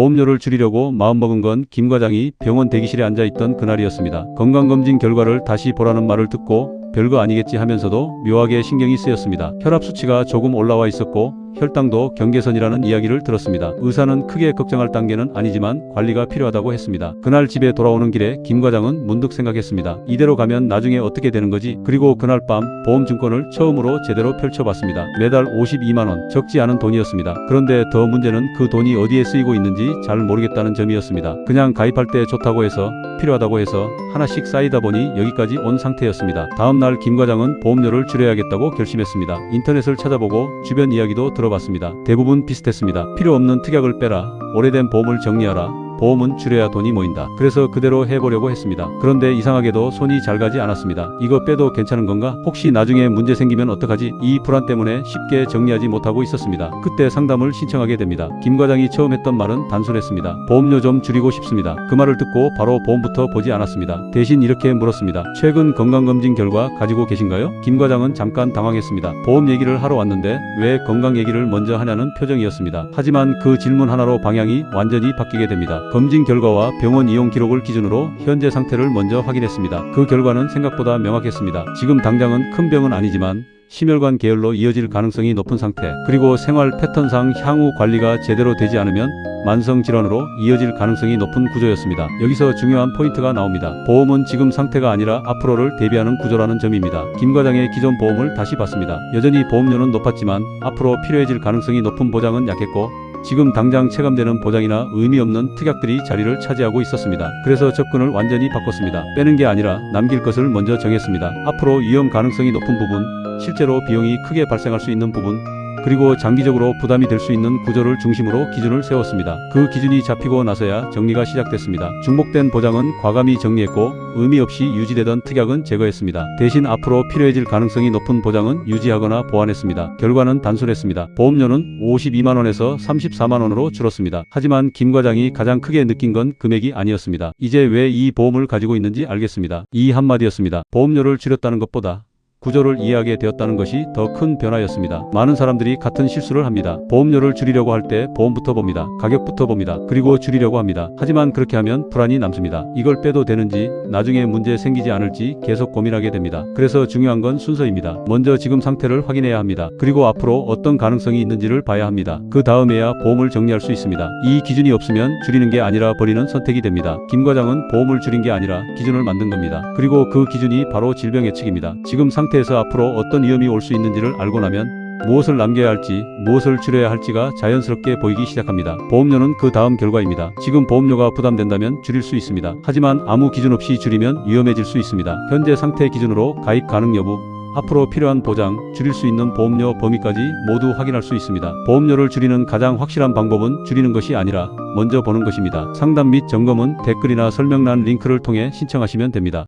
보험료를 줄이려고 마음먹은 건 김 과장이 병원 대기실에 앉아있던 그날이었습니다. 건강검진 결과를 다시 보라는 말을 듣고 별거 아니겠지 하면서도 묘하게 신경이 쓰였습니다. 혈압 수치가 조금 올라와 있었고 혈당도 경계선이라는 이야기를 들었습니다. 의사는 크게 걱정할 단계는 아니지만 관리가 필요하다고 했습니다. 그날 집에 돌아오는 길에 김 과장은 문득 생각했습니다. 이대로 가면 나중에 어떻게 되는 거지? 그리고 그날 밤 보험증권을 처음으로 제대로 펼쳐봤습니다. 매달 52만원, 적지 않은 돈이었습니다. 그런데 더 문제는 그 돈이 어디에 쓰이고 있는지 잘 모르겠다는 점이었습니다. 그냥 가입할 때 좋다고 해서 필요하다고 해서 하나씩 쌓이다 보니 여기까지 온 상태였습니다. 다음날 김 과장은 보험료를 줄여야겠다고 결심했습니다. 인터넷을 찾아보고 주변 이야기도 들어봤습니다. 대부분 비슷했습니다. 필요 없는 특약을 빼라. 오래된 보험을 정리하라. 보험은 줄여야 돈이 모인다. 그래서 그대로 해보려고 했습니다. 그런데 이상하게도 손이 잘 가지 않았습니다. 이거 빼도 괜찮은 건가? 혹시 나중에 문제 생기면 어떡하지? 이 불안 때문에 쉽게 정리하지 못하고 있었습니다. 그때 상담을 신청하게 됩니다. 김 과장이 처음 했던 말은 단순했습니다. 보험료 좀 줄이고 싶습니다. 그 말을 듣고 바로 보험부터 보지 않았습니다. 대신 이렇게 물었습니다. 최근 건강검진 결과 가지고 계신가요? 김 과장은 잠깐 당황했습니다. 보험 얘기를 하러 왔는데 왜 건강 얘기를 먼저 하냐는 표정이었습니다. 하지만 그 질문 하나로 방향이 완전히 바뀌게 됩니다. 검진 결과와 병원 이용 기록을 기준으로 현재 상태를 먼저 확인했습니다. 그 결과는 생각보다 명확했습니다. 지금 당장은 큰 병은 아니지만 심혈관 계열로 이어질 가능성이 높은 상태, 그리고 생활 패턴상 향후 관리가 제대로 되지 않으면 만성 질환으로 이어질 가능성이 높은 구조였습니다. 여기서 중요한 포인트가 나옵니다. 보험은 지금 상태가 아니라 앞으로를 대비하는 구조라는 점입니다. 김 과장의 기존 보험을 다시 봤습니다. 여전히 보험료는 높았지만 앞으로 필요해질 가능성이 높은 보장은 약했고 지금 당장 체감되는 보장이나 의미 없는 특약들이 자리를 차지하고 있었습니다. 그래서 접근을 완전히 바꿨습니다. 빼는 게 아니라 남길 것을 먼저 정했습니다. 앞으로 위험 가능성이 높은 부분, 실제로 비용이 크게 발생할 수 있는 부분, 그리고 장기적으로 부담이 될 수 있는 구조를 중심으로 기준을 세웠습니다. 그 기준이 잡히고 나서야 정리가 시작됐습니다. 중복된 보장은 과감히 정리했고 의미 없이 유지되던 특약은 제거했습니다. 대신 앞으로 필요해질 가능성이 높은 보장은 유지하거나 보완했습니다. 결과는 단순했습니다. 보험료는 52만원에서 34만원으로 줄었습니다. 하지만 김 과장이 가장 크게 느낀 건 금액이 아니었습니다. 이제 왜 이 보험을 가지고 있는지 알겠습니다. 이 한마디였습니다. 보험료를 줄였다는 것보다 구조를 이해하게 되었다는 것이 더 큰 변화였습니다. 많은 사람들이 같은 실수를 합니다. 보험료를 줄이려고 할 때 보험부터 봅니다. 가격부터 봅니다. 그리고 줄이려고 합니다. 하지만 그렇게 하면 불안이 남습니다. 이걸 빼도 되는지, 나중에 문제 생기지 않을지 계속 고민하게 됩니다. 그래서 중요한 건 순서입니다. 먼저 지금 상태를 확인해야 합니다. 그리고 앞으로 어떤 가능성이 있는지를 봐야 합니다. 그 다음에야 보험을 정리할 수 있습니다. 이 기준이 없으면 줄이는 게 아니라 버리는 선택이 됩니다. 김 과장은 보험을 줄인 게 아니라 기준을 만든 겁니다. 그리고 그 기준이 바로 질병 예측입니다. 지금 상태에서 앞으로 어떤 위험이 올 수 있는지를 알고 나면 무엇을 남겨야 할지, 무엇을 줄여야 할지가 자연스럽게 보이기 시작합니다. 보험료는 그 다음 결과입니다. 지금 보험료가 부담된다면 줄일 수 있습니다. 하지만 아무 기준 없이 줄이면 위험해질 수 있습니다. 현재 상태 기준으로 가입 가능 여부, 앞으로 필요한 보장, 줄일 수 있는 보험료 범위까지 모두 확인할 수 있습니다. 보험료를 줄이는 가장 확실한 방법은 줄이는 것이 아니라 먼저 보는 것입니다. 상담 및 점검은 댓글이나 설명란 링크를 통해 신청하시면 됩니다.